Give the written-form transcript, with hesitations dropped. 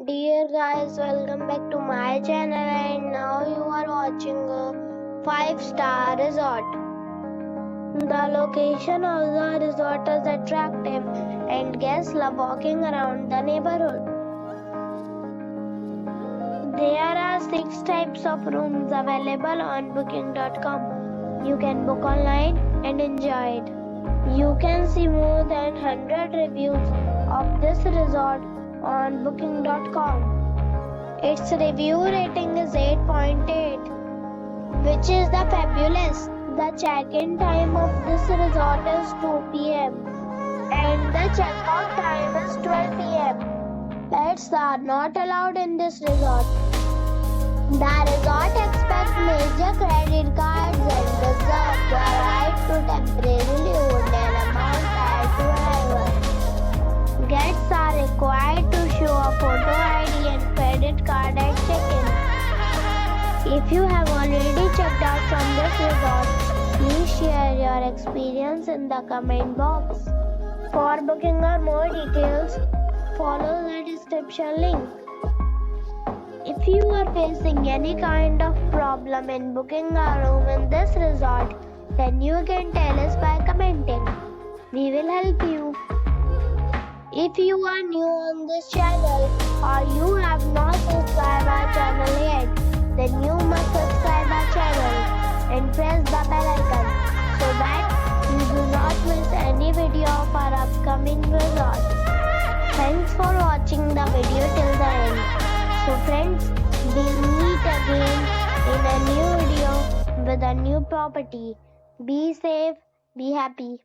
Dear guys, welcome back to my channel, and now you are watching a 5-star resort. The location of the resort is attractive and guests love walking around the neighborhood. There are 6 types of rooms available on booking.com. You can book online and enjoy it. You can see more than 100 reviews of this resort on booking.com. Its review rating is 8.8, which is the fabulous. The check-in time of this resort is 2 p.m. and the check-out time is 12 p.m. Pets are not allowed in this resort. The resort accepts major credit cards and reserves the right to temporarily hold an amount prior to arrival. Guests are required to show a photo ID and credit card at check-in. If you have already checked out from this resort, please share your experience in the comment box. For booking or more details, follow the description link. If you are facing any kind of problem in booking a room in this resort, then you can tell us by commenting. We will help you. If you are new on this channel or you have not subscribed our channel yet, then you must subscribe our channel and press the bell icon so that you do not miss any video of our upcoming resort. Thanks for watching the video till the end. So friends, we'll meet again in a new video with a new property. Be safe, be happy.